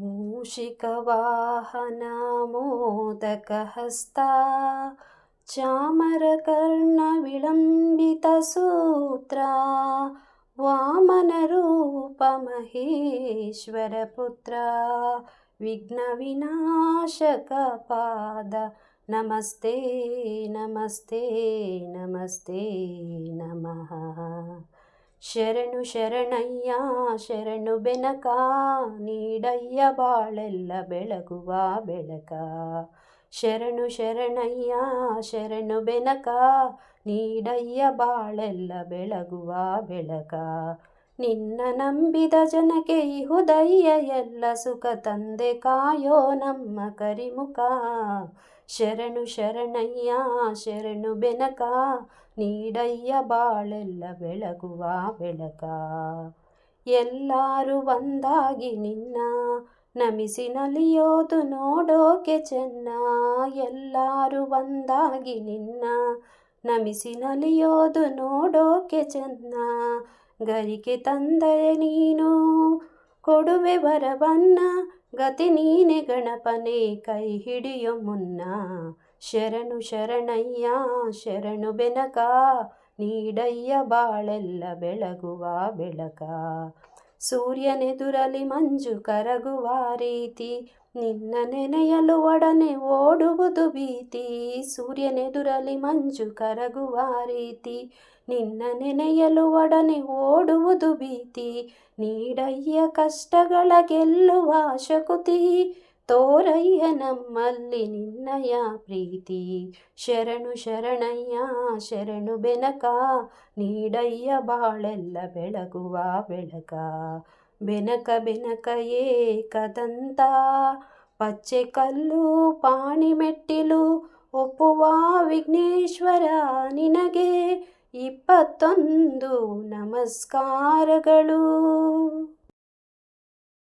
ಮೂಷಿಕವಾಹನ ಮೋದಕಹಸ್ತ ಚಾಮರಕರ್ಣ ವಿಳಂಬಿತ ಸೂತ್ರ ವಾಮನರೂಪ ಮಹೇಶ್ವರ ಪುತ್ರ ವಿಘ್ನ ವಿನಾಶಕ ಪಾದ ನಮಸ್ತೆ ನಮಸ್ತೆ ನಮಸ್ತೆ ನಮಃ. ಶರಣು ಶರಣಯ್ಯ ಶರಣು ಬೆನಕ ನೀಡಯ್ಯ ಬಾಳೆಲ್ಲ ಬೆಳಗುವ ಬೆಳಕ. ಶರಣು ಶರಣಯ್ಯ ಶರಣು ಬೆನಕ ನೀಡಯ್ಯ ಬಾಳೆಲ್ಲ ಬೆಳಗುವ ಬೆಳಕ. ನಿನ್ನ ನಂಬಿದ ಜನಕ್ಕೆ ಇಹುದಯ್ಯ ಎಲ್ಲ ಸುಖ ತಂದೆ ಕಾಯೋ ನಮ್ಮ ಕರಿಮುಖ. ಶರಣು ಶರಣಯ್ಯ ಶರಣು ಬೆನಕ ನೀಡಯ್ಯ ಬಾಳೆಲ್ಲ ಬೆಳಗುವ ಬೆಳಕ. ಎಲ್ಲರೂ ಒಂದಾಗಿ ನಿನ್ನ ನಮಿಸಿ ನಲಿಯೋದು ನೋಡೋಕೆ ಚೆನ್ನ. ಎಲ್ಲರೂ ಒಂದಾಗಿ ನಿನ್ನ ನಮಿಸಿ ನಲಿಯೋದು ನೋಡೋಕೆ ಚೆನ್ನ. ಗರಿಕೆ ತಂದರೆ ನೀನು ಕೊಡುವೆ ವರವನ್ನ ಗತಿ ನೀನೆ ಗಣಪನೇ ಕೈ ಹಿಡಿಯೋ ಮುನ್ನ. ಶರಣು ಶರಣಯ್ಯ ಶರಣು ಬೆನಕ ನೀಡಯ್ಯ ಬಾಳೆಲ್ಲ ಬೆಳಗುವ ಬೆಳಕ. ಸೂರ್ಯನೆದುರಲಿ ಮಂಜು ಕರಗುವ ರೀತಿ ನಿನ್ನ ನೆನೆಯಲು ಒಡನೆ ಓಡುವುದು ಭೀತಿ. ಸೂರ್ಯನೆದುರಲಿ ಮಂಜು ಕರಗುವ ರೀತಿ ನಿನ್ನ ನೆನೆಯಲು ಒಡನೆ ಓಡುವುದು ಭೀತಿ. ನೀಡಯ್ಯ ಕಷ್ಟಗಳ ಗೆಲ್ಲುವ ಶಕುತಿ ತೋರಯ್ಯ ನಮ್ಮಲ್ಲಿ ನಿನ್ನಯ ಪ್ರೀತಿ. ಶರಣು ಶರಣಯ್ಯ ಶರಣು ಬೆನಕ ನೀಡಯ್ಯ ಬಾಳೆಲ್ಲ ಬೆಳಗುವ ಬೆಳಕ. ಬೆನಕ ಬೆನಕ ಏಕದಂತ ಪಚ್ಚೆ ಕಲ್ಲು ಪಾಣಿ ಮೆಟ್ಟಿಲು ಒಪ್ಪುವ ವಿಘ್ನೇಶ್ವರ ನಿನಗೆ 21 ನಮಸ್ಕಾರಗಳು.